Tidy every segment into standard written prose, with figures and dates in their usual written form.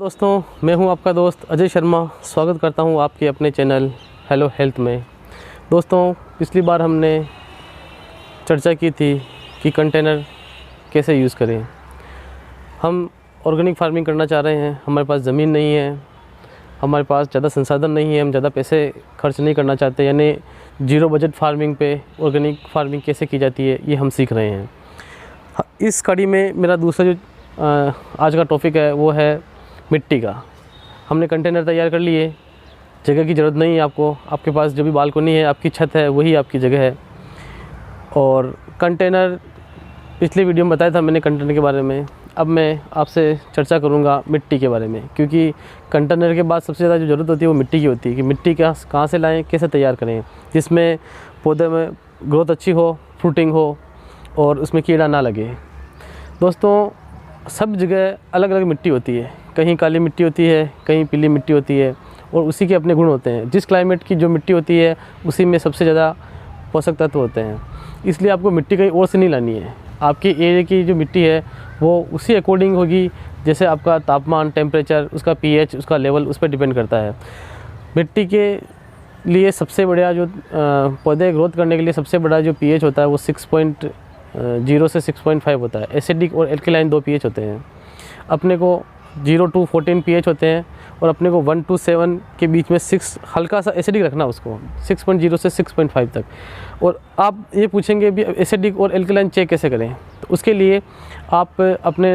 दोस्तों, मैं हूं आपका दोस्त अजय शर्मा। स्वागत करता हूं आपके अपने चैनल हेलो हेल्थ में। दोस्तों, पिछली बार हमने चर्चा की थी कि कंटेनर कैसे यूज़ करें। हम ऑर्गेनिक फार्मिंग करना चाह रहे हैं, हमारे पास ज़मीन नहीं है, हमारे पास ज़्यादा संसाधन नहीं है, हम ज़्यादा पैसे खर्च नहीं करना चाहते, यानी जीरो बजट फार्मिंग पे ऑर्गेनिक फार्मिंग कैसे की जाती है ये हम सीख रहे हैं। इस कड़ी में मेरा दूसरा जो आज का टॉपिक है वो है मिट्टी का। हमने कंटेनर तैयार कर लिए, जगह की ज़रूरत नहीं है आपको, आपके पास जो भी बालकोनी है, आपकी छत है, वही आपकी जगह है। और कंटेनर पिछले वीडियो में बताया था मैंने कंटेनर के बारे में। अब मैं आपसे चर्चा करूंगा मिट्टी के बारे में, क्योंकि कंटेनर के बाद सबसे ज़्यादा जो ज़रूरत होती है वो मिट्टी की होती है कि मिट्टी कहाँ से लाएँ, कैसे तैयार करें जिसमें पौधे में ग्रोथ अच्छी हो, फ्रूटिंग हो और उसमें कीड़ा ना लगे। दोस्तों, सब जगह अलग अलग मिट्टी होती है, कहीं काली मिट्टी होती है, कहीं पीली मिट्टी होती है और उसी के अपने गुण होते हैं। जिस क्लाइमेट की जो मिट्टी होती है उसी में सबसे ज़्यादा पोषक तत्व होते हैं। इसलिए आपको मिट्टी कहीं और से नहीं लानी है। आपके एरिया की जो मिट्टी है वो उसी अकॉर्डिंग होगी जैसे आपका तापमान, टेम्परेचर, उसका पीएच, उसका लेवल उस पर डिपेंड करता है। मिट्टी के लिए सबसे बढ़िया जो पौधे ग्रोथ करने के लिए सबसे बड़ा जो पीएच होता है वो 6.0 से 6.5 होता है। एसिडिक और एल्कलाइन 2 पीएच होते हैं। अपने को 0 to 14 पीएच होते हैं और अपने को 1 to 7 के बीच में 6 हल्का सा एसिडिक रखना उसको, 6.0 से 6.5 तक। और आप ये पूछेंगे भी एसिडिक और एल्कलाइन चेक कैसे करें, तो उसके लिए आप अपने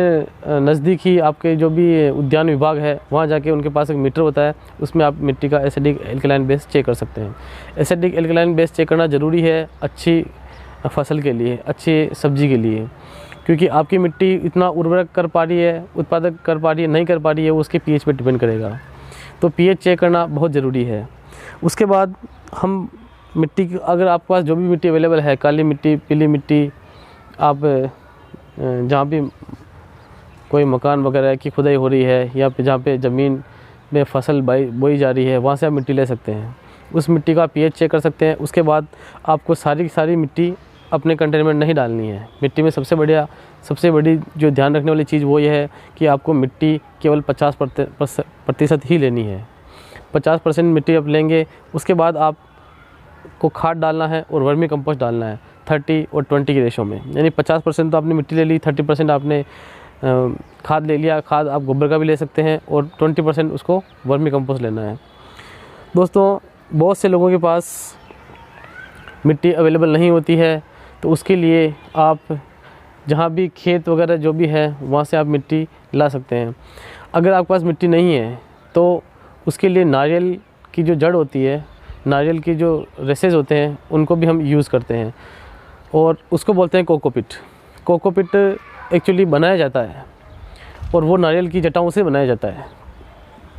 नज़दीक ही आपके जो भी उद्यान विभाग है वहाँ जाके उनके पास एक मीटर होता है, उसमें आप मिट्टी का एसिडिक एल्कलाइन बेस चेक कर सकते हैं। एसिडिक एल्कलाइन बेस चेक करना ज़रूरी है अच्छी फसल के लिए, अच्छी सब्जी के लिए, क्योंकि आपकी मिट्टी इतना उर्वरक कर पा रही है, उत्पादक कर पा रही है, नहीं कर पा रही है, वो उसके पीएच पे डिपेंड करेगा। तो पीएच चेक करना बहुत ज़रूरी है। उसके बाद हम मिट्टी की, अगर आपके पास जो भी मिट्टी अवेलेबल है, काली मिट्टी, पीली मिट्टी, आप जहाँ भी कोई मकान वगैरह की खुदाई हो रही है या जहाँ पे ज़मीन में फसल बोई जा रही है, वहाँ से आप मिट्टी ले सकते हैं। उस मिट्टी का पीएच चेक कर सकते हैं। उसके बाद आपको सारी की सारी मिट्टी अपने कंटेनर में नहीं डालनी है। मिट्टी में सबसे बड़ी जो ध्यान रखने वाली चीज़ वो ये है कि आपको मिट्टी केवल 50% ही लेनी है। 50% मिट्टी आप लेंगे, उसके बाद आपको खाद डालना है और वर्मी कंपोस्ट डालना है 30 और 20 की रेशो में। यानी 50% तो आपने मिट्टी ले ली, 30% आपने खाद ले लिया। खाद आप गोबर का भी ले सकते हैं और 20% उसको वर्मी कंपोस्ट लेना है। दोस्तों, बहुत से लोगों के पास मिट्टी अवेलेबल नहीं होती है, तो उसके लिए आप जहाँ भी खेत वगैरह जो भी है वहाँ से आप मिट्टी ला सकते हैं। अगर आपके पास मिट्टी नहीं है तो उसके लिए नारियल की जो जड़ होती है, नारियल की जो रेसेस होते हैं, उनको भी हम यूज़ करते हैं और उसको बोलते हैं कोकोपिट। कोकोपिट एक्चुअली बनाया जाता है और वो नारियल की जटाओं से बनाया जाता है।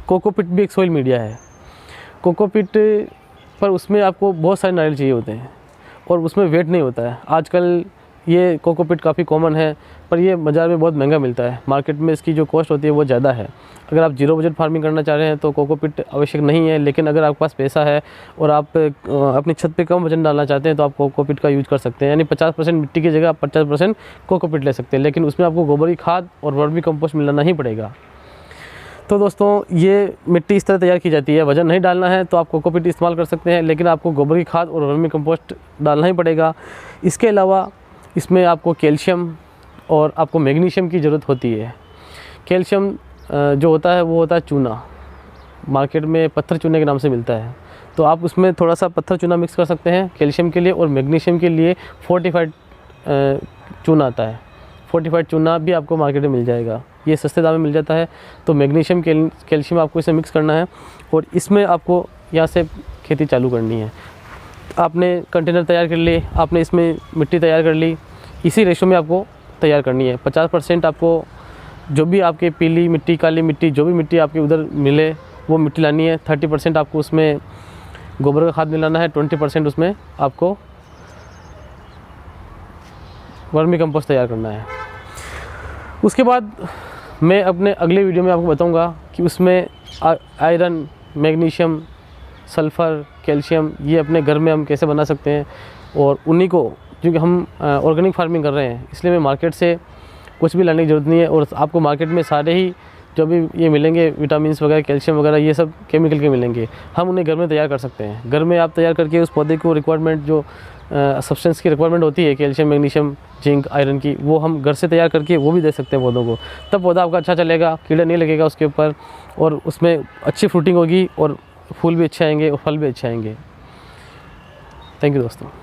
कोकोपिट भी एक सॉइल मीडिया है। कोकोपिट पर उसमें आपको बहुत सारे नारियल चाहिए होते हैं और उसमें वेट नहीं होता है। आजकल ये कोकोपिट काफ़ी कॉमन है, पर ये बाज़ार में बहुत महंगा मिलता है। मार्केट में इसकी जो कॉस्ट होती है वो ज़्यादा है। अगर आप जीरो बजट फार्मिंग करना चाह रहे हैं तो कोकोपिट आवश्यक नहीं है, लेकिन अगर आपके पास पैसा है और आप अपनी छत पे कम वजन डालना चाहते हैं तो आप कोकोपिट का यूज़ कर सकते हैं। यानी 50% मिट्टी की जगह आप 50% कोकोपिट ले सकते हैं, लेकिन उसमें आपको गोबर की खाद और वर्मी कंपोस्ट मिलाना ही पड़ेगा। तो दोस्तों, ये मिट्टी इस तरह तैयार की जाती है। वजन नहीं डालना है तो आप कोकोपिट इस्तेमाल कर सकते हैं, लेकिन आपको गोबर की खाद और वर्मी कंपोस्ट डालना ही पड़ेगा। इसके अलावा इसमें आपको कैल्शियम और आपको मैग्नीशियम की ज़रूरत होती है। कैल्शियम जो होता है वो होता है चूना, मार्केट में पत्थर चूने के नाम से मिलता है, तो आप उसमें थोड़ा सा पत्थर चूना मिक्स कर सकते हैं कैल्शियम के लिए। और मैग्नीशियम के लिए फोर्टिफाइड चूना आता है। फोर्टिफाइड चूना भी आपको मार्केट में मिल जाएगा, ये सस्ते दाम में मिल जाता है। तो मैग्नीशियम कैल्शियम आपको इसे मिक्स करना है और इसमें आपको यहाँ से खेती चालू करनी है। आपने कंटेनर तैयार कर लिए, आपने इसमें मिट्टी तैयार कर ली, इसी रेशो में आपको तैयार करनी है। 50% आपको जो भी आपके पीली मिट्टी, काली मिट्टी, जो भी मिट्टी आपके उधर मिले वो मिट्टी लानी है। 30% आपको उसमें गोबर का खाद मिलाना है, 20% उसमें आपको वर्मी कंपोस्ट तैयार करना है। उसके बाद मैं अपने अगले वीडियो में आपको बताऊंगा कि उसमें आयरन, मैग्नीशियम, सल्फ़र, कैल्शियम ये अपने घर में हम कैसे बना सकते हैं। और उन्हीं को, क्योंकि हम ऑर्गेनिक फार्मिंग कर रहे हैं, इसलिए मैं मार्केट से कुछ भी लाने की ज़रूरत नहीं है और आपको मार्केट में सारे ही जो भी ये मिलेंगे विटामिन्स वगैरह, कैल्शियम वगैरह, ये सब केमिकल के मिलेंगे। हम उन्हें घर में तैयार कर सकते हैं। घर में आप तैयार करके उस पौधे को रिक्वायरमेंट जो सब्सटेंस की रिक्वायरमेंट होती है, कैल्शियम, मैग्नीशियम, जिंक, आयरन की, वो हम घर से तैयार करके वो भी दे सकते हैं पौधों को। तब पौधा आपका अच्छा चलेगा, कीड़ा नहीं लगेगा उसके ऊपर, और उसमें अच्छी फ्रूटिंग होगी और फूल भी अच्छे आएंगे और फल भी अच्छे आएंगे। थैंक यू दोस्तों।